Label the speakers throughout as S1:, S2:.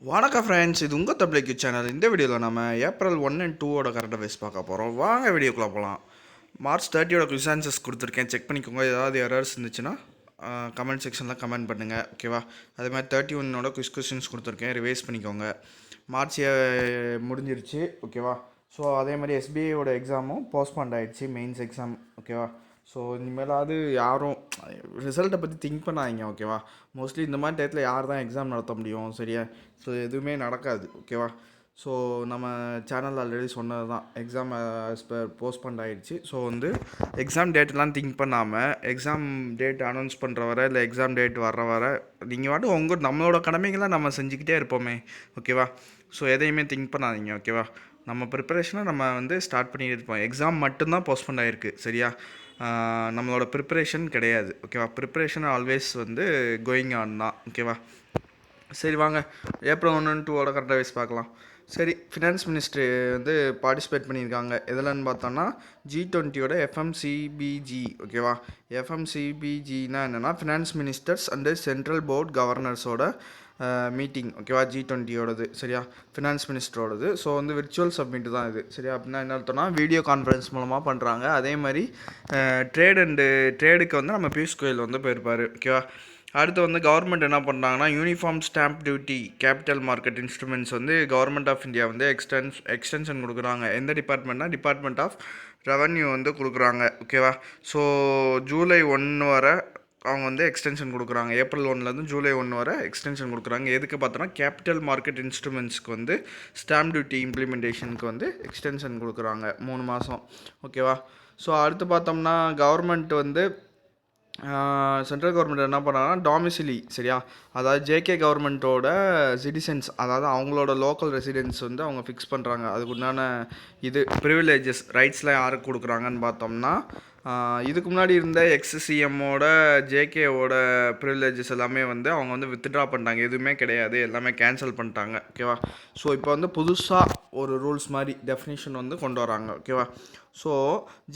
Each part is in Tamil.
S1: வணக்கம் ஃப்ரெண்ட்ஸ், இது உங்கள் தமிழிக் சேனல். இந்த வீடியோவில் நம்ம ஏப்ரல் 1 and 2 கரண்ட் அஃபேர்ஸ் பார்க்க போகிறோம். வாங்க வீடியோக்குள்ளே போகலாம். மார்ச் 30 Grievances கொடுத்துருக்கேன், செக் பண்ணிக்கோங்க. ஏதாவது எரர்ஸ் இருந்துச்சுன்னா கமெண்ட் செக்ஷனில் கமெண்ட் பண்ணுங்கள், ஓகேவா? அதே மாதிரி 31 கொஸ்டின்ஸ் கொடுத்துருக்கேன், ரிவைஸ் பண்ணிக்கோங்க. மார்ச் முடிஞ்சிருச்சு, ஓகேவா? ஸோ அதே மாதிரி எஸ்பிஐயோட எக்ஸாமும் போஸ்ட்பாண்ட் ஆகிடுச்சு, மெயின்ஸ் எக்ஸாம், ஓகேவா? ஸோ இனிமேலாவது யாரும் ரிசல்ட்டை பற்றி திங்க் பண்ணாதீங்க, ஓகேவா? மோஸ்ட்லி இந்த மாதிரி டயத்தில் யார் தான் எக்ஸாம் நடத்த முடியும், சரியா? ஸோ எதுவுமே நடக்காது, ஓகேவா? ஸோ நம்ம சேனல் ஆல்ரெடி சொன்னது தான், எக்ஸாம் போஸ்ட்பாண்ட் ஆகிடுச்சு. ஸோ எக்ஸாம் டேட்டெலாம் திங்க் பண்ணாமல் எக்ஸாம் டேட் அனௌன்ஸ் பண்ணுற வரை இல்லை எக்ஸாம் டேட் வர்ற வரை நீங்கள் வாட்டு நம்மளோட கடமைகளை நம்ம செஞ்சுக்கிட்டே இருப்போமே, ஓகேவா? ஸோ எதையுமே திங்க் பண்ணாதீங்க, ஓகேவா? நம்ம ப்ரிப்பரேஷனை நம்ம ஸ்டார்ட் பண்ணிட்டு இருப்போம். எக்ஸாம் மட்டும்தான் போஸ்ட்போண்ட் ஆகிருக்கு, சரியா? நம்மளோட ப்ரிப்பரேஷன் கிடையாது, ஓகேவா? ப்ரிப்பரேஷன் ஆல்வேஸ் கோயிங் ஆன் தான், ஓகேவா? சரி, வாங்க ஏப்ரல் 1 and 2 கரண்ட் அஃபேர்ஸ் பார்க்கலாம். சரி, ஃபினான்ஸ் மினிஸ்ட்ரி பார்ட்டிசிபேட் பண்ணியிருக்காங்க. எதுலன்னு பார்த்தோன்னா G20 FMCBG, ஓகேவா? FMCBGனா என்னென்னா finance ministers and central board கவர்னர்ஸோட மீட்டிங், ஓகேவா? G20 சரியா? ஃபினான்ஸ் மினிஸ்டரோடது. ஸோ விர்ச்சுவல் சப்மிட் தான் இது, சரியா? அப்படின்னா என்ன அர்த்தம்னா வீடியோ கான்ஃபரன்ஸ் மூலமாக பண்ணுறாங்க. அதே மாதிரி ட்ரேடுக்கு நம்ம பியூஷ் கோயல் போயிருப்பார், ஓகேவா? அடுத்து கவர்மெண்ட் என்ன பண்ணுறாங்கன்னா uniform stamp duty capital market instruments government of India extension கொடுக்குறாங்க. எந்த டிபார்ட்மெண்ட்னா டிபார்ட்மெண்ட் ஆஃப் ரெவன்யூ கொடுக்குறாங்க, ஓகேவா? ஸோ ஜூலை 1 வரை அவங்க எக்ஸ்டென்ஷன் கொடுக்குறாங்க. ஏப்ரல் 1 ஜூலை 1 வரை எக்ஸ்டென்ஷன் கொடுக்குறாங்க. எதுக்கு பார்த்தோன்னா கேபிட்டல் மார்க்கெட் இன்ஸ்ட்ருமெண்ட்ஸ்க்கு ஸ்டாம்ப் டியூட்டி இம்ப்ளிமெண்டேஷனுக்கு எக்ஸ்டென்ஷன் கொடுக்குறாங்க 3 மாதம், ஓகேவா? ஸோ அடுத்து பார்த்தோம்னா கவர்மெண்ட் சென்ட்ரல் கவர்மெண்ட் என்ன பண்ணாங்கன்னா டாமிசிலி, சரியா? அதாவது ஜேகே கவர்மெண்ட்டோட சிட்டிசன்ஸ், அதாவது அவங்களோட லோக்கல் ரெசிடென்ட்ஸ் அவங்க ஃபிக்ஸ் பண்ணுறாங்க. அதுக்கு உண்டான ப்ரிவிலேஜஸ் ரைட்ஸ்லாம் யாருக்கு கொடுக்குறாங்கன்னு பார்த்தோம்னா இதுக்கு முன்னாடி இருந்த எக்ஸ்-CMோட ஜேகேவோட ப்ரிவிலேஜஸ் எல்லாமே அவங்க வித்ட்ரா பண்ணிட்டாங்க. எதுவுமே கிடையாது, எல்லாமே கேன்சல் பண்ணிட்டாங்க, ஓகேவா? ஸோ இப்போ புதுசாக ஒரு ரூல்ஸ் மாதிரி டெஃபினிஷன் கொண்டு வராங்க, ஓகேவா? ஸோ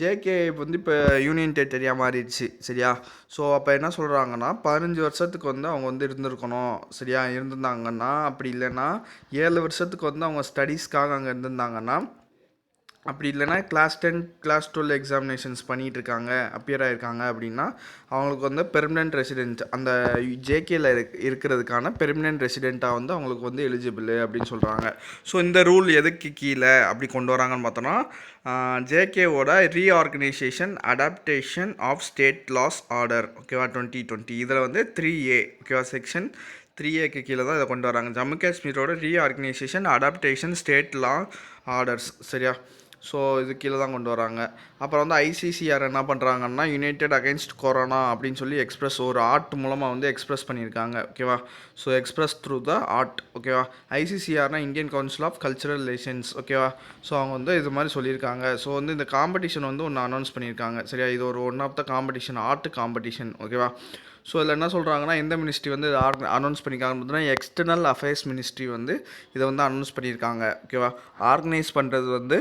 S1: ஜேகே இப்போ யூனியன் டெரிட்டரியாக மாறிடுச்சு, சரியா? ஸோ அப்போ என்ன சொல்கிறாங்கன்னா 15 வருஷத்துக்கு அவங்க இருந்திருக்கணும், சரியா? இருந்திருந்தாங்கன்னா, அப்படி இல்லைன்னா 7 வருஷத்துக்கு அவங்க ஸ்டடீஸ்க்காக அங்கே இருந்திருந்தாங்கன்னா, அப்படி இல்லைனா கிளாஸ் 10 கிளாஸ் 12 எக்ஸாமினேஷன்ஸ் பண்ணிகிட்ருக்காங்க, அப்பியர் ஆகிருக்காங்க அப்படின்னா அவங்களுக்கு பெர்மனெண்ட் ரெசிடென்ட், அந்த ஜேகேயில் இருக்கிறதுக்கான பெர்மனெண்ட் ரெசிடெண்ட்டாக அவங்களுக்கு எலிஜிபிள் அப்படின்னு சொல்கிறாங்க. ஸோ இந்த ரூல் எதுக்கு கீழே அப்படி கொண்டு வராங்கன்னு பார்த்தோன்னா ஜேகேவோட reorganisation adaptation of state laws order, ஓகேவா? 2020 இதில் 3A, ஓகேவா? செக்ஷன் 3Aக்கு கீழே தான் இதை கொண்டு வராங்க. ஜம்மு காஷ்மீரோட reorganisation adaptation state law orders, சரியா? ஸோ இது கீழே தான் கொண்டு வராங்க. அப்புறம் ICCR என்ன பண்ணுறாங்கன்னா யுனைடெட் அகைன்ஸ்ட் கொரோனா அப்படின்னு சொல்லி எக்ஸ்பிரஸ் ஒரு ஆர்ட் மூலமாக எக்ஸ்பிரஸ் பண்ணியிருக்காங்க, ஓகேவா? So express through the art, ஓகேவா? ICCRனா Indian council of cultural relations, ஓகேவா? ஸோ அவங்க இது மாதிரி சொல்லியிருக்காங்க. ஸோ இந்த காம்படிஷன் ஒன்று அனௌன்ஸ் பண்ணியிருக்காங்க, சரியா? இது ஒரு one of the competition, art competition, ஓகேவா? ஸோ இதில் என்ன சொல்கிறாங்கன்னா எந்த மினிஸ்ட்ரி அனௌன்ஸ் பண்ணியிருக்காங்கன்னு பார்த்தீங்கன்னா எக்ஸ்டர்னல் அஃபேர்ஸ் மினிஸ்ட்ரி இதை அனௌன்ஸ் பண்ணியிருக்காங்க, ஓகேவா? ஆர்கனைஸ் பண்ணுறது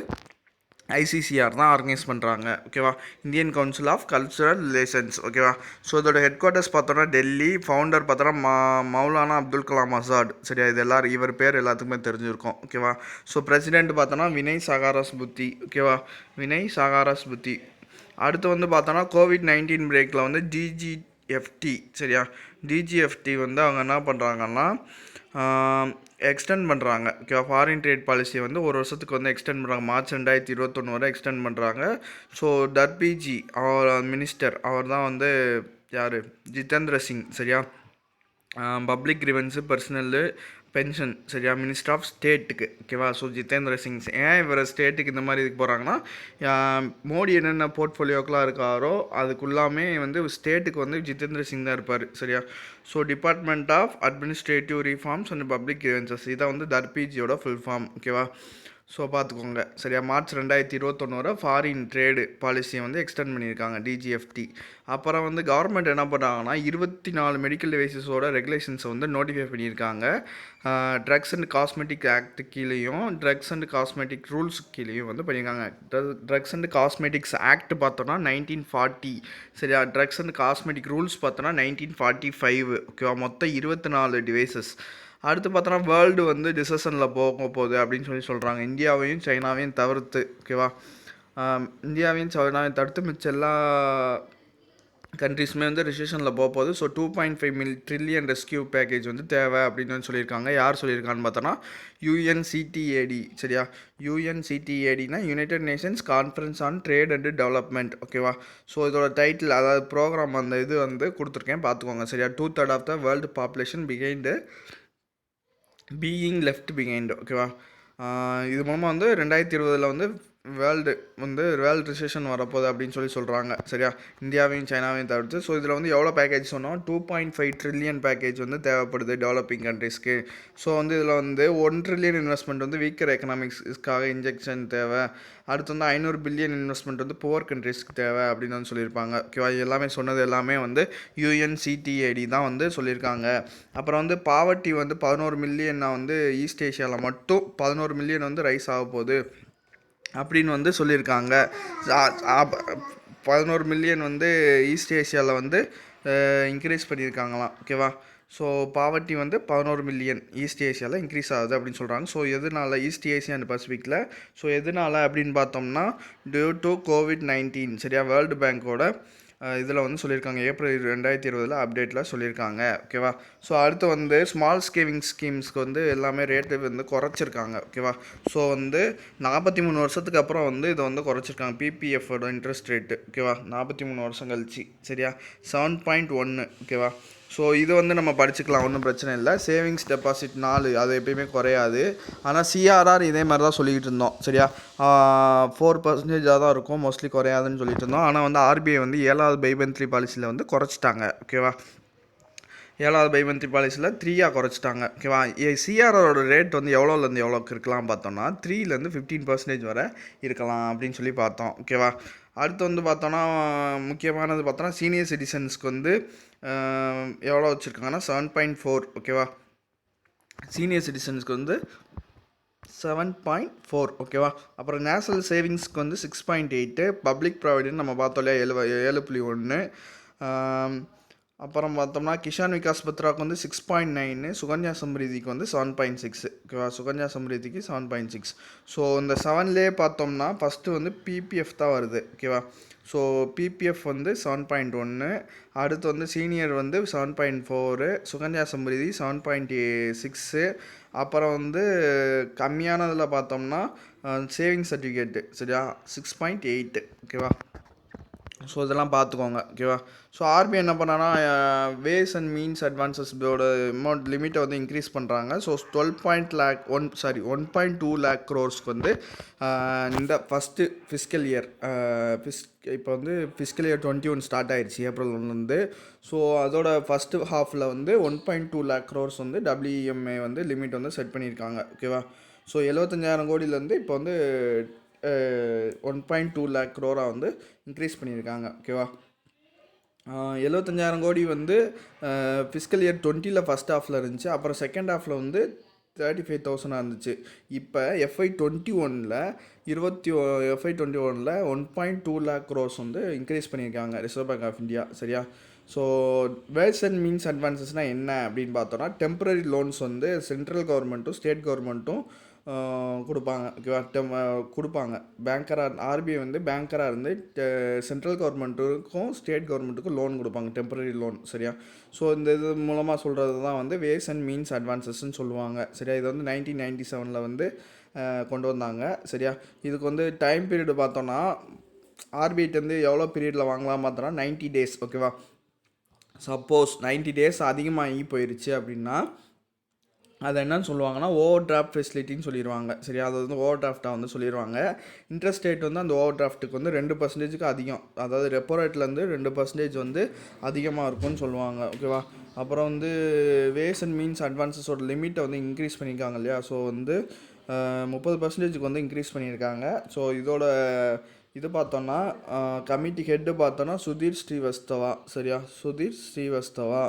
S1: ICCR தான் ஆர்கனைஸ் பண்ணுறாங்க, ஓகேவா? Indian council of cultural relations, ஓகேவா? ஸோ இதோட ஹெட் குவார்ட்டர்ஸ் பார்த்தோன்னா டெல்லி, ஃபவுண்டர் பார்த்தோன்னா மௌலானா அப்துல் கலாம் ஆசாத், சரியா? இது இவர் பேர் எல்லாத்துக்குமே தெரிஞ்சிருக்கும், ஓகேவா? ஸோ பிரசிடென்ட் பார்த்தோன்னா வினய் சகாரஸ் புத்தி, ஓகேவா? வினய் சகாரஸ் புத்தி. அடுத்து பார்த்தோன்னா COVID-19 பிரேக்கில் DGFT, சரியா? DGFT அவங்க என்ன பண்ணுறாங்கன்னா எக்ஸ்டெண்ட் பண்ணுறாங்க, ஓகேவா? ஃபாரின் ட்ரேட் பாலிசியை ஒரு வருஷத்துக்கு எக்ஸ்டெண்ட் பண்ணுறாங்க. மார்ச் 2021 வரை எக்ஸ்டெண்ட் பண்ணுறாங்க. ஸோ DARPG அவர் மினிஸ்டர், அவர் தான் யார்? ஜிதேந்திர சிங், சரியா? பப்ளிக் கிரீவன்ஸு, பர்சனல் பென்ஷன், சரியா? மினிஸ்டர் ஆஃப் ஸ்டேட்டுக்கு, ஓகேவா? ஸோ ஜிதேந்திர சிங் ஏன் இவர் ஸ்டேட்டுக்கு இந்த மாதிரி இதுக்கு போகிறாங்கன்னா மோடி என்னென்ன போர்ட்ஃபோலியோக்கெலாம் இருக்காரோ அதுக்குள்ளாமே ஸ்டேட்டுக்கு ஜிதேந்திர சிங் தான் இருப்பார், சரியா? So department of administrative reforms and public grievances இதான் DARPGயோட ஃபுல் ஃபார்ம், ஓகேவா? ஸோ பார்த்துக்கோங்க, சரியா? மார்ச் 2021 வரை ஃபாரின் ட்ரேடு பாலிசியை எக்ஸ்டெண்ட் பண்ணியிருக்காங்க DGFT. அப்புறம் கவர்மெண்ட் என்ன பண்ணுறாங்கன்னா 24 மெடிக்கல் டிவைசஸோட ரெகுலேஷன்ஸை நோட்டிஃபை பண்ணியிருக்காங்க. ட்ரக்ஸ் அண்ட் காஸ்மெட்டிக் ஆக்ட் கீழேயும் ட்ரக்ஸ் அண்ட் காஸ்மெட்டிக் ரூல்ஸ் கீழேயும் பண்ணியிருக்காங்க. ட்ரக்ஸ் அண்ட் காஸ்மெட்டிக்ஸ் ஆக்ட் பார்த்தோன்னா 1940, சரியா? ட்ரக்ஸ் அண்ட் காஸ்மெட்டிக் ரூல்ஸ் பார்த்தோன்னா 1945, ஓகேவா? மொத்தம் 24 டிவைசஸ். அடுத்து பார்த்தோன்னா வேர்ல்டு வந்து ரிசெஷனில் போக போகுது அப்படின்னு சொல்கிறாங்க. இந்தியாவையும் சைனாவையும் தவிர்த்து, ஓகேவா. இந்தியாவையும் சைனாவையும் தடுத்து மிச்ச எல்லா கண்ட்ரீஸுமே வந்து ரிசெஷனில் போகுது. ஸோ 2.5 ட்ரில்லியன் ரெஸ்கியூ பேக்கேஜ் வந்து தேவை அப்படின்னு வந்து சொல்லியிருக்காங்க. யார் சொல்லியிருக்கான்னு பார்த்தோன்னா UNCTAD, சரியா. UNCTADனா United Nations conference on trade and development, ஓகேவா. ஸோ இதோட டைட்டில், அதாவது ப்ரோக்ராம் அந்த இது வந்து கொடுத்துருக்கேன், பார்த்துக்கோங்க, சரியா. 2/3 of the world population behind being left behind, ஓகேவா. இது மூலமாக வந்து 2020 வந்து வேர்ல்டு ரிசெஷன் வரப்போகுது அப்படின்னு சொல்கிறாங்க, சரியா. இந்தியாவையும் சைனாவையும் தவிர்த்து. ஸோ இதில் வந்து எவ்வளோ பேக்கேஜ் சொன்னோம், 2.5 ட்ரில்லியன் பேக்கேஜ் வந்து தேவைப்படுது டெவலப்பிங் கண்ட்ரீஸ்க்கு. ஸோ வந்து இதில் வந்து 1 ட்ரில்லியன் இன்வெஸ்ட்மெண்ட் வந்து வீக்கர் எக்கனாமிக்ஸ்க்காக இன்ஜெக்ஷன் தேவை. அடுத்து வந்து 500 பில்லியன் இன்வெஸ்ட்மெண்ட் வந்து புவர் கண்ட்ரீஸ்க்கு தேவை அப்படின்னு வந்து சொல்லியிருப்பாங்க, ஓகேவா. எல்லாமே சொன்னது எல்லாமே வந்து UNCTAD தான் வந்து சொல்லியிருக்காங்க. அப்புறம் வந்து பாவர்ட்டி வந்து 11 மில்லியன் வந்து ஈஸ்ட் ஏஷியாவில் மட்டும் 11 மில்லியன் வந்து ரைஸ் ஆக போகுது அப்படின்னு வந்து சொல்லியிருக்காங்க. 11 மில்லியன் வந்து ஈஸ்ட் ஏஷியாவில் வந்து இன்க்ரீஸ் பண்ணியிருக்காங்களாம், ஓகேவா. ஸோ பாவர்ட்டி வந்து 11 மில்லியன் ஈஸ்ட் ஏஷியாவில் இன்க்ரீஸ் ஆகுது அப்படின்னு சொல்கிறாங்க. ஸோ எதனால ஈஸ்ட் ஏஷியா அண்ட் பசிபிக்கில், ஸோ எதனால அப்படின்னு பார்த்தோம்னா டியூ டு COVID-19, சரியா. வேர்ல்டு பேங்கோட இதில் வந்து சொல்லியிருக்காங்க, ஏப்ரல் 2020 அப்டேட்டில் சொல்லியிருக்காங்க, ஓகேவா. ஸோ அடுத்து வந்து ஸ்மால் ஸ்கேவிங் ஸ்கீம்ஸ்க்கு வந்து எல்லாமே ரேட்டு வந்து குறைச்சிருக்காங்க, ஓகேவா. ஸோ வந்து 43 வருஷத்துக்கு அப்புறம் வந்து இதை வந்து குறைச்சிருக்காங்க, PPFோட இன்ட்ரெஸ்ட் ரேட்டு, ஓகேவா. 43 வருஷம் கழிச்சு, சரியா. 7.1, ஓகேவா. ஸோ இது வந்து நம்ம படிச்சுக்கலாம், ஒன்றும் பிரச்சனை இல்லை. சேவிங்ஸ் டெபாசிட் 4 அது எப்பயுமே குறையாது. ஆனால் CRR இதே மாதிரி தான் சொல்லிக்கிட்டு இருந்தோம், சரியா. 4% தான் இருக்கும், மோஸ்ட்லி குறையாதுன்னு சொல்லிட்டு இருந்தோம். ஆனால் வந்து RBI வந்து 7வது பைபந்த்ரி பாலிசியில் வந்து குறைச்சிட்டாங்க, ஓகேவா. 7வது பைபந்த்ரி பாலிசியில் 3 குறைச்சிட்டாங்க, ஓகேவா. CRRோட ரேட் வந்து எவ்வளோலேருந்து எவ்வளோக்கு இருக்கலாம் பார்த்தோம்னா 3லேருந்து 15% வரை இருக்கலாம் அப்படின்னு சொல்லி பார்த்தோம், ஓகேவா. அடுத்து வந்து பார்த்தோன்னா முக்கியமானது பார்த்தோன்னா சீனியர் சிட்டிசன்ஸ்க்கு வந்து எவ்வளோ வச்சுருக்காங்கன்னா 7.4, ஓகேவா. சீனியர் சிட்டிசன்ஸ்க்கு வந்து 7.4, ஓகேவா. அப்புறம் நேஷனல் சேவிங்ஸ்க்கு வந்து 6.8, பப்ளிக் ப்ராவிடென்ட் நம்ம பார்த்தோம் இல்லையா 7.1. அப்புறம் பார்த்தோம்னா கிஷான் விகாஸ் பத்ராவுக்கு வந்து 6.9, சுகன்யா சம்ரிதிக்கு வந்து 7.6, ஓகேவா. சுகன்யா சம்ரிதிக்கு 7.6. ஸோ இந்த 7லே பார்த்தோம்னா ஃபஸ்ட்டு வந்து PPF தான் வருது, ஓகேவா. ஸோ PPF வந்து 7.1, அடுத்து வந்து சீனியர் வந்து 7.4, சுகன்யா சம்ரிதி 7.6. அப்புறம் வந்து கம்மியானதில் பார்த்தோம்னா சேவிங் சர்டிஃபிகேட்டு, சரியா, 6.8, ஓகேவா. ஸோ இதெல்லாம் பார்த்துக்கோங்க, ஓகேவா. ஸோ RBI என்ன பண்ணான்னா வேஸ் அண்ட் மீன்ஸ் அட்வான்சஸோட அமௌண்ட் லிமிட்டை வந்து இன்க்ரீஸ் பண்ணுறாங்க. ஸோ 1.2 lakh க்ரோர்ஸ்க்கு வந்து இந்த ஃபஸ்ட்டு ஃபிஸ்கல் இயர் இப்போ வந்து ஃபிஸ்கல் இயர் 21 ஸ்டார்ட் ஆயிடுச்சு ஏப்ரல் 1லேருந்து. ஸோ அதோட ஃபஸ்ட்டு ஹாஃபில் வந்து 1.2 lakh க்ரோர்ஸ் வந்து WMA வந்து லிமிட் வந்து செட் பண்ணியிருக்காங்க, ஓகேவா. ஸோ 75,000 கோடியிலேருந்து இப்போ வந்து 1.2 lakh க்ரோராக வந்து இன்க்ரீஸ் பண்ணியிருக்காங்க, ஓகேவா. 75,000 கோடி வந்து ஃபிஸ்கல் இயர் 20 ஃபஸ்ட் ஹாஃபில் இருந்துச்சு. அப்புறம் செகண்ட் ஹாஃபில் வந்து 35,000 இருந்துச்சு. இப்போ FY21 1.2 lakh க்ரோர்ஸ் வந்து இன்க்ரீஸ் பண்ணியிருக்காங்க ரிசர்வ் பேங்க் ஆஃப் இந்தியா, சரியா. ஸோ வேஸ் அண்ட் மீன்ஸ் அட்வான்சஸ்னால் என்ன அப்படின்னு பார்த்தோன்னா டெம்பரரி லோன்ஸ் வந்து சென்ட்ரல் கவர்மெண்ட்டும் ஸ்டேட் கவர்மெண்ட்டும் கொடுப்பாங்க, ஓகேவா. கொடுப்பாங்க. RBI வந்து பேங்கராக இருந்து சென்ட்ரல் கவர்மெண்ட்டுக்கும் ஸ்டேட் கவர்மெண்ட்டுக்கும் லோன் கொடுப்பாங்க, டெம்பரரி லோன், சரியா. ஸோ இந்த இது மூலமாக சொல்கிறது தான் வந்து வேஸ் அண்ட் மீன்ஸ் அட்வான்சஸ்ன்னு சொல்லுவாங்க, சரியா. இது வந்து 1997 வந்து கொண்டு வந்தாங்க, சரியா. இதுக்கு வந்து டைம் பீரியடு பார்த்தோன்னா RBIட்டேருந்து எவ்வளோ பீரியடில் வாங்கலாம் பார்த்தோன்னா 90 days, ஓகேவா. சப்போஸ் 90 days அதிகமாகி போயிடுச்சு அப்படின்னா அதை என்னன்னு சொல்லுவாங்கன்னா ஓவர் டிராஃப்ட் ஃபெசிலிட்டின்னு சொல்லிடுவாங்க, சரியா. அது வந்து ஓவர் டிராஃப்டாக வந்து சொல்லிடுவாங்க. இன்ட்ரெஸ்ட் ரேட் வந்து அந்த ஓவர் டிராஃப்ட்டுக்கு வந்து 2% அதிகம், அதாவது ரெப்போ ரேட்லேருந்து 2% வந்து அதிகமாக இருக்கும்னு சொல்லுவாங்க, ஓகேவா. அப்புறம் வந்து வேஸ் அண்ட் மீன்ஸ் அட்வான்சஸோட லிமிட்டை வந்து இன்க்ரீஸ் பண்ணியிருக்காங்க இல்லையா. ஸோ வந்து 30% வந்து இன்க்ரீஸ் பண்ணியிருக்காங்க. ஸோ இதோட இது பார்த்தோன்னா கமிட்டி ஹெட்டு பார்த்தோன்னா சுதீர் ஸ்ரீவஸ்தவா, சரியா. சுதீர் ஸ்ரீவஸ்தவா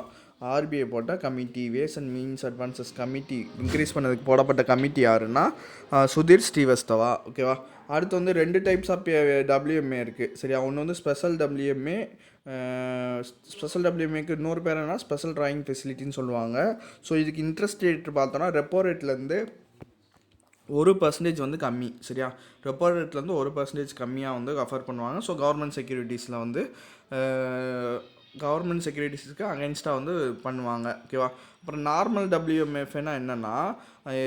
S1: RBI போட்ட committee, ways and means advances committee increase பண்ணதுக்கு போடப்பட்ட கமிட்டி யாருன்னா சுதீர் ஸ்ரீவஸ்தவா, ஓகேவா. அடுத்து வந்து 2 டைப்ஸ் ஆஃப் WMA இருக்குது சரியா. ஒன்று வந்து ஸ்பெஷல் WMA. ஸ்பெஷல் WMAக்கு இன்னொரு பேர் என்னன்னா ஸ்பெஷல் ட்ராயிங் ஃபெசிலிட்டின்னு சொல்லுவாங்க. ஸோ இதுக்கு இன்ட்ரெஸ்ட் ரேட் பார்த்தோன்னா ரெப்போ ரேட்லேருந்து 1% வந்து கம்மி சரியா. ரெப்போ ரேட்லேருந்து 1% கம்மியாக வந்து ஆஃபர் பண்ணுவாங்க. ஸோ கவர்மெண்ட் செக்யூரிட்டிஸில் வந்து கவர்மெண்ட் செக்யூரிட்டிஸுக்கு அகைன்ஸ்டாக வந்து பண்ணுவாங்க ஓகேவா. அப்புறம் நார்மல் WMFனா என்னென்னா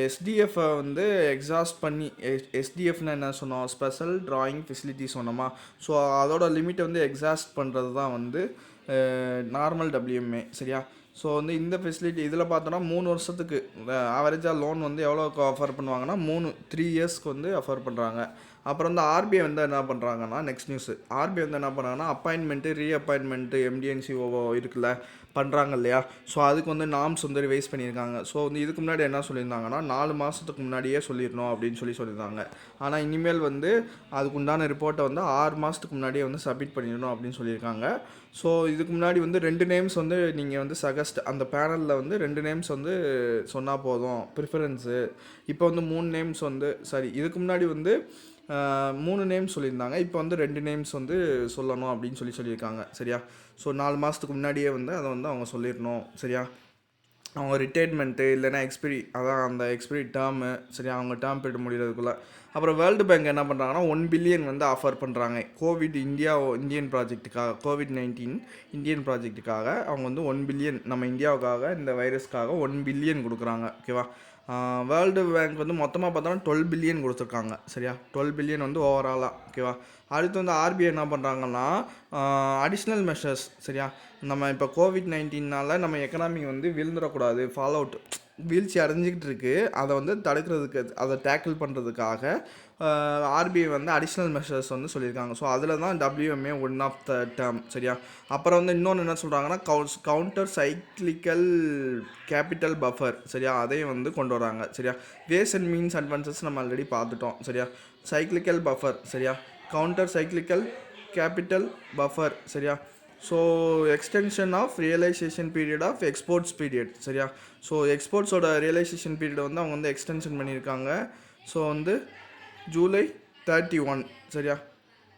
S1: எஸ்டிஎஃப்பை வந்து எக்ஸாஸ்ட் பண்ணி எஸ்டிஎஃப்னா என்ன சொன்னோம், ஸ்பெஷல் ட்ராயிங் ஃபெசிலிட்டி சொன்னோமா. ஸோ அதோட லிமிட்டை வந்து எக்ஸாஸ்ட் பண்ணுறது தான் வந்து நார்மல் WMA சரியா. ஸோ வந்து இந்த ஃபெசிலிட்டி இதில் பார்த்தோன்னா 3 வருஷத்துக்கு ஆவரேஜாக லோன் வந்து எவ்வளோக்கு ஆஃபர் பண்ணுவாங்கன்னா 3 இயர்ஸ்க்கு வந்து ஆஃபர் பண்ணுறாங்க. அப்புறம் வந்து RBI வந்து என்ன பண்ணுறாங்கன்னா நெக்ஸ்ட் நியூஸ், RBI வந்து என்ன பண்ணுறாங்கன்னா அப்பாயின்மெண்ட்டு ரீஅப்பாயின்மெண்ட்டு MD&CO இருக்குல்ல பண்ணுறாங்க இல்லையா. ஸோ அதுக்கு வந்து நார்ம்ஸ் வந்து ரிவைஸ் பண்ணியிருக்காங்க. ஸோ வந்து இதுக்கு முன்னாடி என்ன சொல்லியிருந்தாங்கன்னா 4 மாதத்துக்கு முன்னாடியே சொல்லிடணும் அப்படின்னு சொல்லியிருந்தாங்க. ஆனால் இனிமேல் வந்து அதுக்கு உண்டான ரிப்போர்ட்டை வந்து 6 மாதத்துக்கு முன்னாடியே வந்து சப்மிட் பண்ணிடணும் அப்படின்னு சொல்லியிருக்காங்க. ஸோ இதுக்கு முன்னாடி வந்து 2 நேம்ஸ் வந்து நீங்கள் வந்து சஜஸ்ட் அந்த பேனலில் வந்து 2 நேம்ஸ் வந்து சொன்னால் போதும் ப்ரிஃபரன்ஸு. இப்போ வந்து 3 நேம்ஸ் வந்து இதுக்கு முன்னாடி வந்து 3 நேம்ஸ் சொல்லியிருந்தாங்க. இப்போ வந்து 2 நேம்ஸ் வந்து சொல்லணும் அப்படின்னு சொல்லியிருக்காங்க சரியா. ஸோ 4 மாதத்துக்கு முன்னாடியே வந்து அதை வந்து அவங்க சொல்லிடணும் சரியா. அவங்க ரிட்டைர்மெண்ட்டு இல்லைன்னா எக்ஸ்பிரி அதான் அந்த எக்ஸ்பிரி டேர்மு சரியா, அவங்க டேர்ம் பீரியட் முடிகிறதுக்குள்ளே. அப்புறம் வேர்ல்டு பேங்க் என்ன பண்ணுறாங்கன்னா 1 பில்லியன் வந்து ஆஃபர் பண்ணுறாங்க இந்தியன் ப்ராஜெக்ட்டுக்காக, COVID-19 இந்தியன் ப்ராஜெக்ட்டுக்காக அவங்க வந்து 1 பில்லியன் நம்ம இந்தியாவுக்காக இந்த வைரஸ்க்காக 1 பில்லியன் கொடுக்குறாங்க ஓகேவா. வேர்ல்டு பேங்க் வந்து மொத்தமாக பார்த்தோன்னா 12 பில்லியன் கொடுத்துருக்காங்க சரியா. 12 பில்லியன் வந்து ஓவராலாக ஓகேவா. அடுத்து வந்து RBI என்ன பண்ணுறாங்கன்னா அடிஷ்னல் மெஷர்ஸ் சரியா. நம்ம இப்போ COVID-19னால நம்ம எக்கனாமி வந்து விழுந்துடக்கூடாது, ஃபாலோ அவுட் வீழ்ச்சி அடைஞ்சிக்கிட்டு இருக்குது, அதை வந்து தடுக்கிறதுக்கு அதை டேக்கிள் பண்ணுறதுக்காக RBI வந்து அடிஷ்னல் மெஷர்ஸ் வந்து சொல்லியிருக்காங்க. ஸோ அதில் தான் WMA one of the term சரியா. அப்புறம் வந்து இன்னொன்று என்ன சொல்கிறாங்கன்னா கவுண்டர் சைக்ளிக்கல் கேபிட்டல் பஃபர் சரியா, அதையும் வந்து கொண்டு வராங்க சரியா. வேஸ் அண்ட் மீன்ஸ் அட்வான்சஸ் நம்ம ஆல்ரெடி பார்த்துட்டோம் சரியா. சைக்ளிக்கல் பஃபர் சரியா, கவுண்டர் சைக்ளிக்கல் கேபிட்டல் பஃபர் சரியா. So extension of realisation period of exports period சரியா. ஸோ எக்ஸ்போர்ட்ஸோட ரியலைசேஷன் பீரியட் வந்து அவங்க வந்து எக்ஸ்டென்ஷன் பண்ணியிருக்காங்க. ஸோ வந்து July 31 சரியா,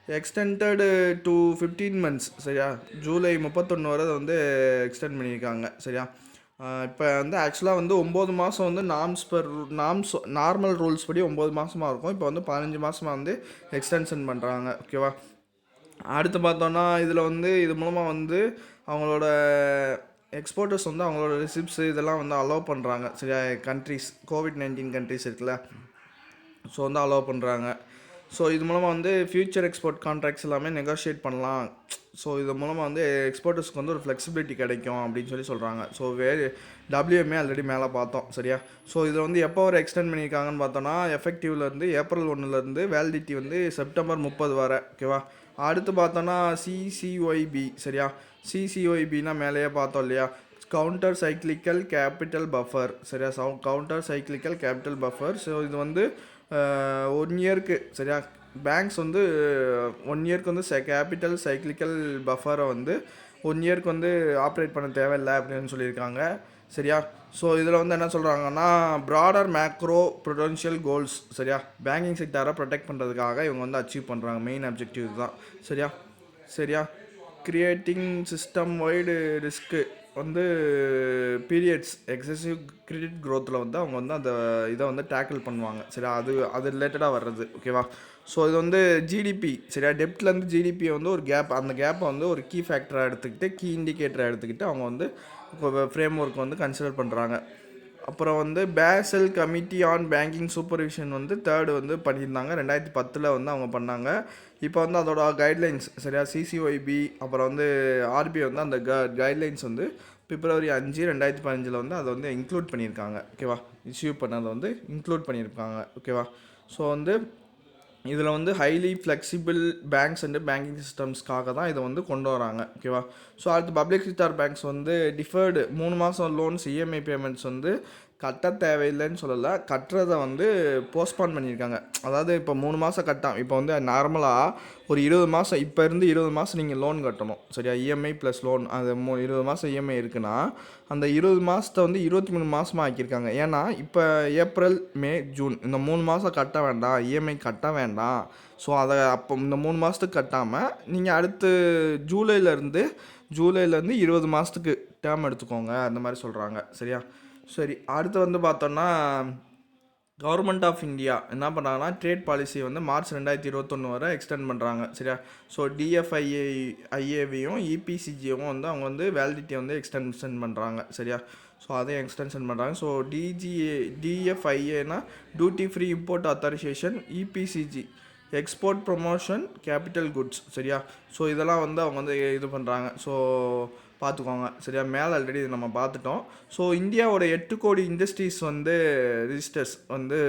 S1: எக்ஸ்டெண்டட் டு 15 months சரியா. ஜூலை 31 வரை வந்து எக்ஸ்டெண்ட் பண்ணியிருக்காங்க சரியா. இப்போ வந்து ஆக்சுவலாக வந்து 9 மாதம் வந்து நார்மல் ரூல்ஸ் படி 9 மாதமாக இருக்கும். இப்போ வந்து 15 மாதமாக வந்து எக்ஸ்டென்ஷன் பண்ணுறாங்க ஓகேவா. அடுத்து பார்த்தோன்னா இதில் வந்து இது மூலமாக வந்து அவங்களோட எக்ஸ்போர்ட்டர்ஸ் வந்து அவங்களோட ரிசிப்ட்ஸு இதெல்லாம் வந்து அலோவ் பண்ணுறாங்க சரியா. கண்ட்ரிஸ் COVID-19 கண்ட்ரிஸ் இருக்குல்ல, ஸோ வந்து அலோவ் பண்ணுறாங்க. ஸோ இது மூலமாக வந்து ஃப்யூச்சர் எக்ஸ்போர்ட் கான்ட்ராக்ட்ஸ் எல்லாமே நெகோஷியேட் பண்ணலாம். ஸோ இது மூலமாக வந்து எக்ஸ்போர்ட்டர்ஸ்க்கு வந்து ஒரு ஃப்ளெக்சிபிலிட்டி கிடைக்கும் அப்படின்னு சொல்கிறாங்க. ஸோ WMA ஆல்ரெடி மேலே பார்த்தோம் சரியா. ஸோ இதில் வந்து எப்போ ஒரு எக்ஸ்டெண்ட் பண்ணியிருக்காங்கன்னு பார்த்தோன்னா எஃபெக்டிவ்லேருந்து April 1 வேலிடிட்டி வந்து September 30 வரை ஓகேவா. அடுத்து பார்த்தோன்னா CCYB சரியா. CCYBனா மேலேயே பார்த்தோம் இல்லையா, கவுண்டர் சைக்ளிக்கல் கேபிட்டல் பஃபர் சரியா. Counter cyclical capital buffer. So இது வந்து 1 இயருக்கு சரியா. பேங்க்ஸ் வந்து 1 இயருக்கு வந்து கேபிட்டல் சைக்ளிக்கல் பஃபரை வந்து 1 இயருக்கு வந்து ஆப்ரேட் பண்ண தேவையில்லை அப்படின்னு சொல்லியிருக்காங்க சரியா. ஸோ இதில் வந்து என்ன சொல்கிறாங்கன்னா ப்ராடர் மேக்ரோ ப்ரொடென்ஷியல் கோல்ஸ் சரியா, பேங்கிங் செக்டாரை ப்ரொடெக்ட் பண்ணுறதுக்காக இவங்க வந்து அச்சீவ் பண்ணுறாங்க. மெயின் அப்ஜெக்டிவ் தான் சரியா. கிரியேட்டிங் சிஸ்டம் வைடு ரிஸ்க்கு வந்து பீரியட்ஸ் எக்ஸசிவ் கிரெடிட் க்ரோத்தில் வந்து அவங்க வந்து அந்த இதை வந்து டேக்கிள் பண்ணுவாங்க சரியா. அது ரிலேட்டடாக வர்றது ஓகேவா. ஸோ இது வந்து ஜிடிபி சரியா, டெப்ட்லேருந்து ஜிடிபியை வந்து ஒரு கேப், அந்த கேப்பை வந்து ஒரு கீ ஃபேக்டராக எடுத்துக்கிட்டு கீ இண்டிகேட்டராக எடுத்துக்கிட்டு அவங்க வந்து இப்போ ஃப்ரேம் ஒர்க் வந்து கன்சிடர் பண்ணுறாங்க. அப்புறம் வந்து Basel committee on banking supervision வந்து 3rd வந்து பண்ணியிருந்தாங்க 2010 வந்து அவங்க பண்ணாங்க. இப்போ வந்து அதோட கைட்லைன்ஸ் சரியா, CCYB அப்புறம் வந்து RBI வந்து அந்த கைட்லைன்ஸ் வந்து February 5, 2015 வந்து அதை வந்து இன்க்ளூட் பண்ணியிருக்காங்க ஓகேவா. இஷ்யூ பண்ணதை வந்து இன்க்ளூட் பண்ணியிருக்காங்க ஓகேவா. ஸோ வந்து இதில் வந்து highly flexible banks and banking சிஸ்டம்ஸ்க்காக தான் இதை வந்து கொண்டு வராங்க ஓகேவா. ஸோ அடுத்து பப்ளிக் செக்டார் பேங்க்ஸ் வந்து டிஃபர்டு 3 மாதம் லோன்ஸ் EMI பேமெண்ட்ஸ் வந்து கட்ட தேவையில்லைன்னு சொல்லலை, கட்டுறதை வந்து போஸ்ட்பான் பண்ணியிருக்காங்க. அதாவது இப்போ 3 மாதம் இப்போ வந்து நார்மலாக ஒரு 20 மாதம் இப்போ இருந்து 20 மாதம் நீங்கள் லோன் கட்டணும் சரியா. EMI ப்ளஸ் லோன் அது 20 மாதம் EMI இருக்குன்னா அந்த 20 மாதத்தை வந்து 23 மாதமாக ஆக்கியிருக்காங்க. ஏன்னா இப்போ ஏப்ரல், மே, ஜூன் இந்த 3 மாதம் கட்ட வேண்டாம், இஎம்ஐ கட்ட வேண்டாம். ஸோ அதை அப்போ இந்த 3 மாதத்துக்கு கட்டாமல் நீங்கள் அடுத்து ஜூலைலேருந்து 20 மாதத்துக்கு டேர்ம் எடுத்துக்கோங்க, அந்த மாதிரி சொல்கிறாங்க. சரியா? சரி, அடுத்து வந்து பார்த்தோன்னா கவர்மெண்ட் ஆஃப் இந்தியா என்ன பண்ணுறாங்கன்னா ட்ரேட் பாலிசி வந்து மார்ச் 2021 வரை எக்ஸ்டெண்ட் பண்ணுறாங்க. சரியா? ஸோ ஐஏவியும் இபிசிஜியும் வந்து அவங்க வந்து வேலிடிட்டியை வந்து எக்ஸ்டென்ஷன் பண்ணுறாங்க. சரியா? ஸோ அதையும் எக்ஸ்டென்ஷன் பண்ணுறாங்க. ஸோ டிஎஃப்ஐஏனா duty free import authorisation, EPCG export promotion capital goods. சரியா? ஸோ இதெல்லாம் வந்து அவங்க வந்து இது பண்ணுறாங்க. ஸோ பார்த்துக்கோங்க. சரியா? மேலே ஆல்ரெடி இது நம்ம பார்த்துட்டோம். ஸோ இந்தியாவோட 8 கோடி இண்டஸ்ட்ரீஸ் வந்து ரிஜிஸ்டர்ஸ் வந்து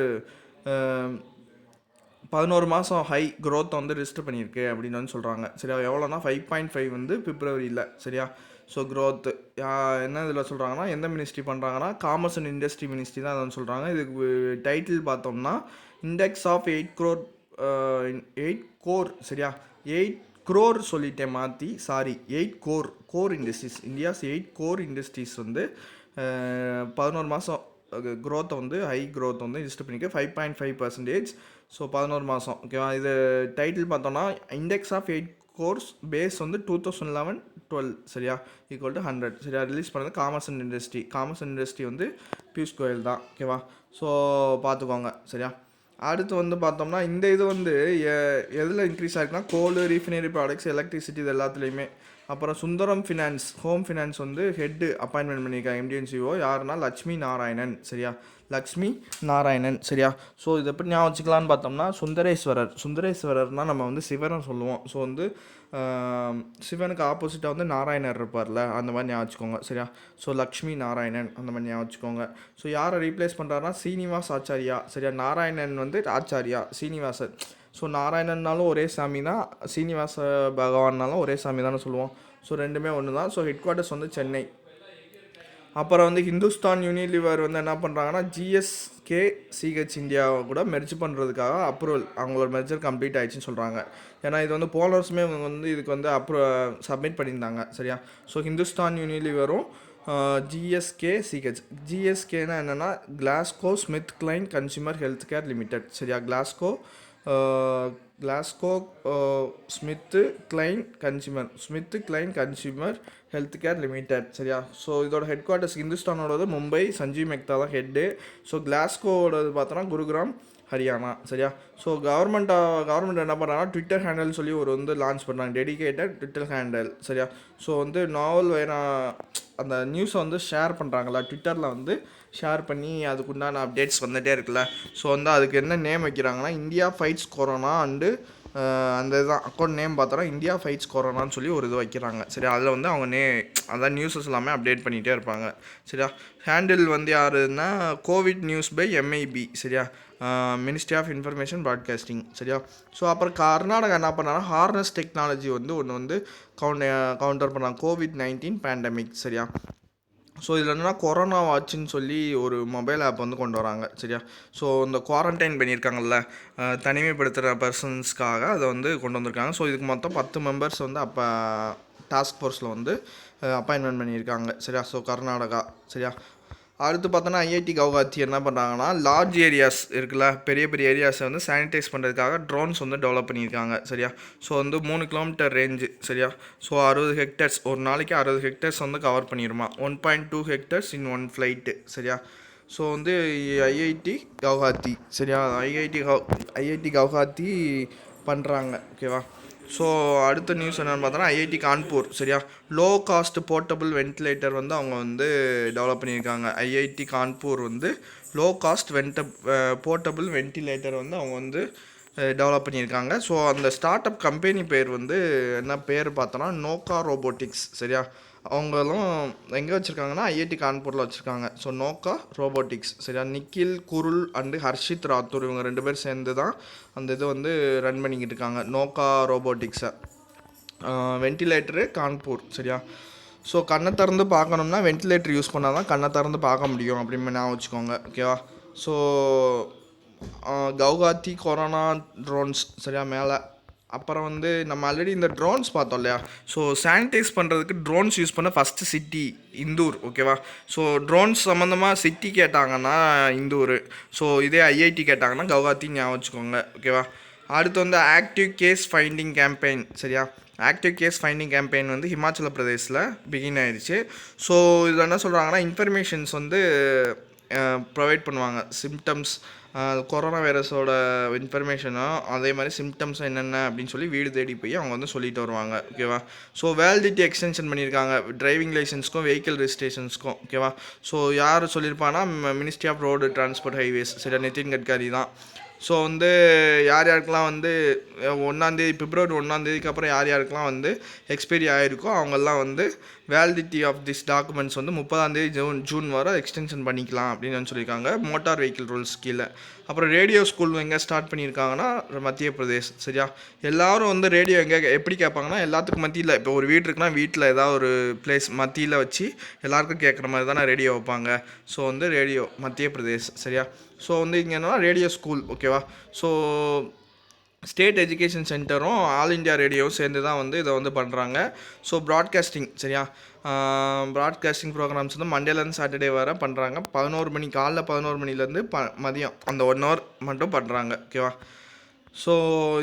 S1: 11 மாதம் ஹை க்ரோத்தை வந்து ரிஜிஸ்டர் பண்ணியிருக்கு அப்படின்னு வந்து சொல்கிறாங்க. சரியா? எவ்வளோனா 5.5 வந்து பிப்ரவரியில். சரியா? ஸோ க்ரோத்து என்ன இதில் சொல்கிறாங்கன்னா எந்த மினிஸ்ட்ரி பண்ணுறாங்கன்னா காமர்ஸ் அண்ட் இண்டஸ்ட்ரி மினிஸ்ட்ரி தான் அதை சொல்கிறாங்க. இதுக்கு டைட்டில் பார்த்தோம்னா இண்டெக்ஸ் ஆஃப் 8 கோர். சரியா? 8 crore சொல்லிட்டேன் மாற்றி, sorry 8 core industries, India's 8 core industries வந்து 11 மாதம் க்ரோத்தை வந்து ஹை க்ரோத் வந்து ரிஜிஸ்டர் பண்ணிக்க 5.5%. ஸோ 11 மாதம். ஓகேவா? இது டைட்டில் பார்த்தோன்னா இண்டெக்ஸ் ஆஃப் 8 கோர்ஸ் பேஸ் வந்து 2011-12. சரியா? Equal to 100. சரியா? ரிலீஸ் பண்ணது காமர்ஸ் அண்ட் இண்டஸ்ட்ரி வந்து பியூஷ் கோயல் தான். ஓகேவா? ஸோ பார்த்துக்கோங்க. சரியா? அடுத்து வந்து பார்த்தோம்னா இந்த இது வந்து எதில் இன்க்ரீஸ் ஆகிருக்குன்னா கோல், ரீஃபைனரி ப்ராடக்ட்ஸ், எலக்ட்ரிசிட்டி, இது எல்லாத்துலேயுமே. அப்புறம் சுந்தரம் ஃபினான்ஸ், ஹோம் ஃபினான்ஸ் வந்து ஹெட்டு அப்பாயின்மெண்ட் பண்ணியிருக்காங்க எம்டிஎன்சிஓ. யாருன்னா லக்ஷ்மி நாராயணன். சரியா? லக்ஷ்மி நாராயணன். சரியா? ஸோ இதை எப்படி ஞாபகம் வச்சுக்கலான்னு பார்த்தோம்னா சுந்தரேஸ்வரர்னால் நம்ம வந்து சிவனை சொல்லுவோம். ஸோ வந்து சிவனுக்கு ஆப்போசிட்டாக வந்து நாராயணர் இருப்பார்ல, அந்த மாதிரி ஞாபகம் வச்சுக்கோங்க. சரியா? ஸோ லக்ஷ்மி நாராயணன் அந்த மாதிரி ஞாபகம் வச்சுக்கோங்க. ஸோ யாரை ரீப்ளேஸ் பண்ணுறாருனா சீனிவாஸ் ஆச்சாரியா. சரியா? நாராயணன் வந்து ஆச்சாரியா, சீனிவாசன். ஸோ நாராயணன்னாலும் ஒரே சாமி தான், சீனிவாச பகவான்னாலும் ஒரே சாமி தானே சொல்லுவோம். ஸோ ரெண்டுமே ஒன்று தான். ஸோ ஹெட் குவார்ட்டர்ஸ் வந்து சென்னை. அப்புறம் வந்து ஹிந்துஸ்தான் யூனிலிவர் வந்து என்ன பண்ணுறாங்கன்னா ஜிஎஸ்கே சிஹெச் இந்தியாவை கூட மெர்ஜ் பண்ணுறதுக்காக அப்ரூவல், அவங்களோட மெர்ஜர் கம்ப்ளீட் ஆகிடுச்சின்னு சொல்கிறாங்க. ஏன்னா இது வந்து போன வருஷமே இவங்க வந்து இதுக்கு வந்து சப்மிட் பண்ணியிருந்தாங்க. சரியா? ஸோ ஹிந்துஸ்தான் யூனிலிவரும் ஜிஎஸ்கே சிஹெச். ஜிஎஸ்கேனா என்னென்னா Glaxo Smith Kline consumer health care limited. சரியா? Glaxo Smith Kline consumer health care limited. சரியா? ஸோ இதோட ஹெட் குவார்ட்டர்ஸ் ஹிந்துஸ்தானோடது மும்பை, சஞ்சீவ் மெக்தா தான் ஹெட்டு. ஸோ கிளாஸ்கோவோடது பார்த்தோன்னா குருகிராம், ஹரியானா. சரியா? ஸோ கவர்மெண்ட் என்ன பண்ணுறாங்கன்னா ட்விட்டர் ஹேண்டல் சொல்லி ஒரு வந்து லான்ச் பண்ணுறாங்க, டெடிகேட்டட் ட்விட்டர் ஹேண்டல். சரியா? ஸோ வந்து நாவல் அந்த நியூஸை வந்து ஷேர் பண்ணுறாங்களா ட்விட்டரில் வந்து ஷேர் பண்ணி அதுக்குண்டான அப்டேட்ஸ் வந்துகிட்டே இருக்குல்ல. ஸோ வந்து அதுக்கு என்ன நேம் வைக்கிறாங்கன்னா இந்தியா ஃபைட்ஸ் கொரோனா அண்டு அந்த இதுதான் அக்கௌண்ட் நேம் பார்த்தோன்னா இந்தியா ஃபைட்ஸ் கொரோனான்னு சொல்லி ஒரு இது வைக்கிறாங்க. சரியா? அதில் வந்து அவங்க அதான் நியூஸஸ் எல்லாமே அப்டேட் பண்ணிகிட்டே இருப்பாங்க. சரியா? ஹேண்டில் வந்து யாருன்னா கோவிட் நியூஸ் பை எம்ஐபி. சரியா? Ministry of information broadcasting. சரியா? ஸோ அப்புறம் கர்நாடகா என்ன பண்ணாங்கன்னா ஹார்னஸ் டெக்னாலஜி வந்து ஒன்று வந்து கவுண்டர் பண்ணாங்க, COVID-19 பேண்டமிக். சரியா? ஸோ இதில் என்னென்னா கொரோனா வாட்சுன்னு சொல்லி ஒரு மொபைல் ஆப் வந்து கொண்டு வராங்க. சரியா? ஸோ இந்த குவாரண்டைன் பண்ணியிருக்காங்கல்ல தனிமைப்படுத்துகிற பர்சன்ஸ்க்காக அதை வந்து கொண்டு வந்திருக்காங்க. ஸோ இதுக்கு மொத்தம் 10 மெம்பர்ஸ் வந்து அப்போ டாஸ்க் ஃபோர்ஸில் வந்து அப்பாயின்மெண்ட் பண்ணியிருக்காங்க. சரியா? ஸோ கர்நாடகா. சரியா? அடுத்து பார்த்தோன்னா ஐஐடி கவுஹாத்தி என்ன பண்ணுறாங்கன்னா லார்ஜ் ஏரியாஸ் இருக்குல்ல, பெரிய பெரிய ஏரியாஸை வந்து சானிடைஸ் பண்ணுறதுக்காக ட்ரோன்ஸ் வந்து டெவலப் பண்ணியிருக்காங்க. சரியா? ஸோ வந்து 3 கிலோமீட்டர் ரேஞ்சு. சரியா? ஸோ 60 ஹெக்டர்ஸ், ஒரு நாளைக்கு 60 ஹெக்டர்ஸ் வந்து கவர் பண்ணிடுமா, 1.2 ஹெக்டர்ஸ் இன் ஒன் ஃப்ளைட்டு. சரியா? ஸோ வந்து ஐஐடி கவுஹாத்தி. சரியா? ஐஐடி கவுஹாத்தி பண்ணுறாங்க. ஓகேவா? ஸோ அடுத்த நியூஸ் என்னென்னு பார்த்தோன்னா ஐஐடி கான்பூர். சரியா? லோ காஸ்ட் போர்ட்டபிள் வென்டிலேட்டர் வந்து அவங்க வந்து டெவலப் பண்ணியிருக்காங்க. ஐஐடி கான்பூர் வந்து லோ காஸ்ட் போர்ட்டபிள் வென்டிலேட்டர் வந்து அவங்க வந்து டெவலப் பண்ணியிருக்காங்க. ஸோ அந்த ஸ்டார்ட் அப் கம்பெனி பேர் வந்து என்ன பேர் பார்த்தோன்னா நோக்கா ரோபோட்டிக்ஸ். சரியா? அவங்களும் எங்கே வச்சுருக்காங்கன்னா ஐஐடி கான்பூரில் வச்சுருக்காங்க. So Noka robotics. சரியா? நிக்கில் குருள் அண்டு ஹர்ஷித் ராத்தூர் இவங்க 2 பேர் சேர்ந்து தான் அந்த இது வந்து ரன் பண்ணிக்கிட்டு இருக்காங்க, நோக்கா ரோபோட்டிக்ஸை. வென்டிலேட்டரு கான்பூர். சரியா? ஸோ கண்ணை திறந்து பார்க்கணும்னா வென்டிலேட்டர் யூஸ் பண்ணால் தான் கண்ணை திறந்து பார்க்க முடியும் அப்படின்னு நான் வச்சுக்கோங்க. ஓகேவா? So Guwahati corona drones. சரியா? மேலே அப்புறம் வந்து நம்ம ஆல்ரெடி இந்த ட்ரோன்ஸ் பார்த்தோம் இல்லையா. ஸோ சானிடைஸ் பண்ணுறதுக்கு ட்ரோன்ஸ் யூஸ் பண்ண ஃபஸ்ட்டு சிட்டி இந்தூர். ஓகேவா. ஸோ ட்ரோன்ஸ் சம்மந்தமாக சிட்டி கேட்டாங்கன்னா இந்தூர். ஸோ இதே ஐஐடி கேட்டாங்கன்னா கவுஹாத்தி ஞாபகம் வச்சுக்கோங்க. ஓகேவா. அடுத்து வந்து ஆக்டிவ் கேஸ் ஃபைண்டிங் கேம்பெயின். சரியா. ஆக்டிவ் கேஸ் ஃபைண்டிங் கேம்பெயின் வந்து ஹிமாச்சல பிரதேஷில் பிகின் ஆயிடுச்சு. ஸோ இதில் என்ன சொல்கிறாங்கன்னா இன்ஃபர்மேஷன்ஸ் வந்து ப்ரொவைட் பண்ணுவாங்க. சிம்டம்ஸ், கொரோனா வைரஸோட இன்ஃபர்மேஷனும் அதே மாதிரி சிம்டம்ஸ் என்னென்ன அப்படின்னு சொல்லி வீடு தேடி போய் அவங்க வந்து சொல்லிட்டு வருவாங்க. ஓகேவா. ஸோ வேலிடிட்டி எக்ஸ்டென்ஷன் பண்ணியிருக்காங்க டிரைவிங் லைசன்ஸ்க்கும் வெஹிக்கிள் ரெஜிஸ்ட்ரேஷன்ஸ்க்கும். ஓகேவா. ஸோ யார் சொல்லியிருப்பாங்கன்னா ministry of road transport highways. சரியா. நிதின் கட்கரி தான். ஸோ வந்து யார் யாருக்கெல்லாம் வந்து பிப்ரவரி 1 அப்புறம் யார் யாருக்கெல்லாம் வந்து எக்ஸ்பைரி ஆகிருக்கோ அவங்கெல்லாம் வந்து வேலிடிட்டி ஆஃப் திஸ் டாக்குமெண்ட்ஸ் வந்து 30 ஜூன் வரை எக்ஸ்டென்ஷன் பண்ணிக்கலாம் அப்படின்னு சொல்லியிருக்காங்க மோட்டார் வெஹிக்கிள் ரூல்ஸ் கீழே. அப்புறம் ரேடியோ ஸ்கூல் எங்கே ஸ்டார்ட் பண்ணியிருக்காங்கன்னா மத்திய பிரதேஷ். சரியா. எல்லோரும் வந்து ரேடியோ எங்கே எப்படி கேட்பாங்கன்னா எல்லாத்துக்கும் மத்தியில், இப்போ ஒரு வீடு இருக்குன்னா வீட்டில் ஏதாவது ஒரு பிளேஸ் மத்தியில் வச்சு எல்லாருக்கும் கேட்குற மாதிரி தானே ரேடியோ வைப்பாங்க. ஸோ வந்து ரேடியோ மத்திய பிரதேஷ். சரியா. ஸோ வந்து இங்கே என்னன்னா ரேடியோ ஸ்கூல். ஓகேவா. ஸோ ஸ்டேட் எஜுகேஷன் சென்டரும் ஆல் இண்டியா ரேடியோவும் சேர்ந்து தான் வந்து இதை வந்து பண்ணுறாங்க. So broadcasting. சரியா. ப்ராட்காஸ்டிங் ப்ரோக்ராம்ஸ் வந்து மண்டேலேருந்து சாட்டர்டே வரை பண்ணுறாங்க. 11 மணி காலைல 11 மணிலேருந்து மதியம் அந்த 1 hour மட்டும் பண்ணுறாங்க. ஓகேவா. ஸோ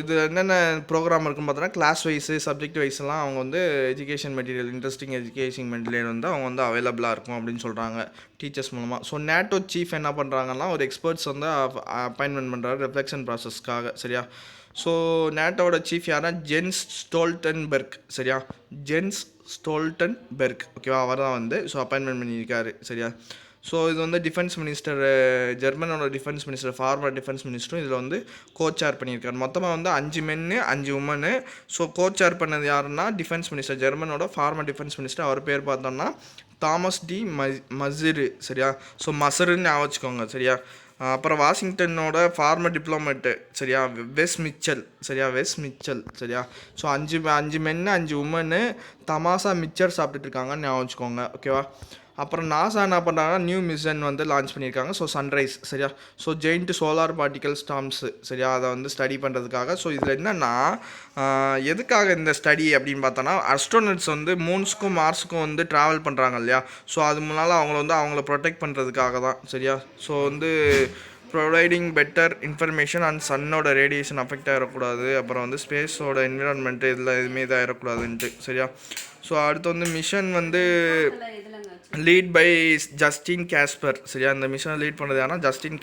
S1: இது என்னென்ன ப்ரோக்ராம் இருக்குன்னு பார்த்தோன்னா கிளாஸ் வைஸு சப்ஜெக்ட் வைஸ்லாம் அவங்க வந்து education material interesting education material வந்து அவங்க வந்து அவைலபிளாக இருக்கும் அப்படின்னு சொல்கிறாங்க டீச்சர்ஸ் மூலமாக. ஸோ நேட்டோ சீஃப் என்ன பண்ணுறாங்கன்னா ஒரு எக்ஸ்பர்ட்ஸ் வந்து அப்பாயின்மெண்ட் பண்ணுறாரு ரெஃப்ளெக்ஷன் ப்ராசஸ்க்காக. சரியா. ஸோ நேட்டோட சீஃப் யாரா ஜென்ஸ் ஸ்டோல்டன்பெர்க். சரியா. Gents Stoltenberg. ஓகேவா. அவர் தான் வந்து ஸோ அப்பாயின்மெண்ட் பண்ணியிருக்காரு. சரியா. ஸோ இது வந்து டிஃபென்ஸ் மினிஸ்டர், ஜெர்மனோட டிஃபென்ஸ் மினிஸ்டர், ஃபார்மர் டிஃபென்ஸ் மினிஸ்டரும் இதில் வந்து கோச்சேர் பண்ணியிருக்காரு. மொத்தமாக வந்து 5 men 5 women. ஸோ கோச்சேர் பண்ணது யாருன்னா டிஃபென்ஸ் மினிஸ்டர், ஜெர்மனோட ஃபார்மர் டிஃபென்ஸ் மினிஸ்டர். அவர் பேர் பார்த்தோம்னா தாமஸ் டி மசிறு. சரியா. ஸோ மசருன்னு ஞாபகம் வச்சுக்கோங்க. சரியா. அப்புறம் வாஷிங்டனோட ஃபார்மர் டிப்ளமேட்டு. சரியா. Wes Mitchell. சரியா. Wes Mitchell. சரியா. ஸோ 5 men 5 women தமாசா மிச்சர் சாப்பிட்டுட்டு இருக்காங்கன்னு ஞாபகம் வச்சுக்கோங்க. ஓகேவா. அப்புறம் நாசா என்ன பண்ணுறாங்கன்னா நியூ மிஷன் வந்து லான்ச் பண்ணியிருக்காங்க. So sunrise. சரியா. So giant solar particle storms. சரியா. அதை வந்து ஸ்டடி பண்ணுறதுக்காக. ஸோ இதில் என்னென்னா எதுக்காக இந்த ஸ்டடி அப்படின்னு பார்த்தோன்னா அஸ்ட்ரோனட்ஸ் வந்து மூன்ஸுக்கும் மார்ஸுக்கும் வந்து ட்ராவல் பண்ணுறாங்க இல்லையா. ஸோ அது முன்னால் அவங்கள ப்ரொடெக்ட் பண்ணுறதுக்காக தான். சரியா. ஸோ வந்து ப்ரொவைடிங் பெட்டர் இன்ஃபர்மேஷன் அண்ட் சன்னோட ரேடியேஷன் அஃபெக்ட் ஆகிடக்கூடாது. அப்புறம் வந்து ஸ்பேஸோட என்விரான்மெண்ட்டு இதில் எதுவுமே இதாகிடக்கூடாதுன்ட்டு. சரியா. ஸோ அடுத்து வந்து மிஷன் வந்து லீட் பை ஜஸ்டின் கேஸ்பர். சரியா. இந்த மிஷனை லீட் பண்ணுறது யாருன்னா Justin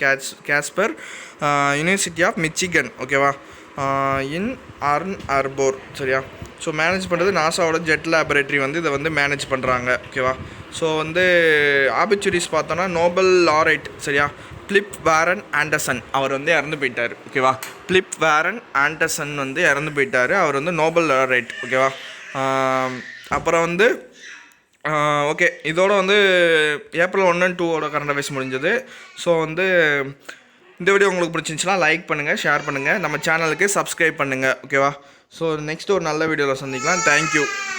S1: Kasper, university of Michigan. ஓகேவா. In Ann Arbor. சரியா. ஸோ மேனேஜ் பண்ணுறது நாசாவோட ஜெட் லேபரேட்டரி வந்து இதை வந்து மேனேஜ் பண்ணுறாங்க. ஓகேவா. ஸோ வந்து ஆபிச்சுரிஸ் பார்த்தோன்னா நோபல் லாரைட். சரியா. பிலிப் வாரன் ஆண்டர்சன் அவர் வந்து இறந்து போயிட்டார். ஓகேவா. பிலிப் வாரன் ஆண்டர்சன் வந்து இறந்து போயிட்டார். அவர் வந்து நோபல் லாரைட். ஓகேவா. அப்புறம் வந்து ஓகே இதோட வந்து ஏப்ரல் 1 and 2 கரண்ட் அஃபேர்ஸ் முடிஞ்சது. ஸோ வந்து இந்த வீடியோ உங்களுக்கு பிடிச்சிருந்துச்சுன்னா லைக் பண்ணுங்கள், ஷேர் பண்ணுங்கள், நம்ம சேனலுக்கு சப்ஸ்கிரைப் பண்ணுங்கள். ஓகேவா. ஸோ நெக்ஸ்ட் ஒரு நல்ல வீடியோவில் சந்திக்கலாம். தேங்க்யூ.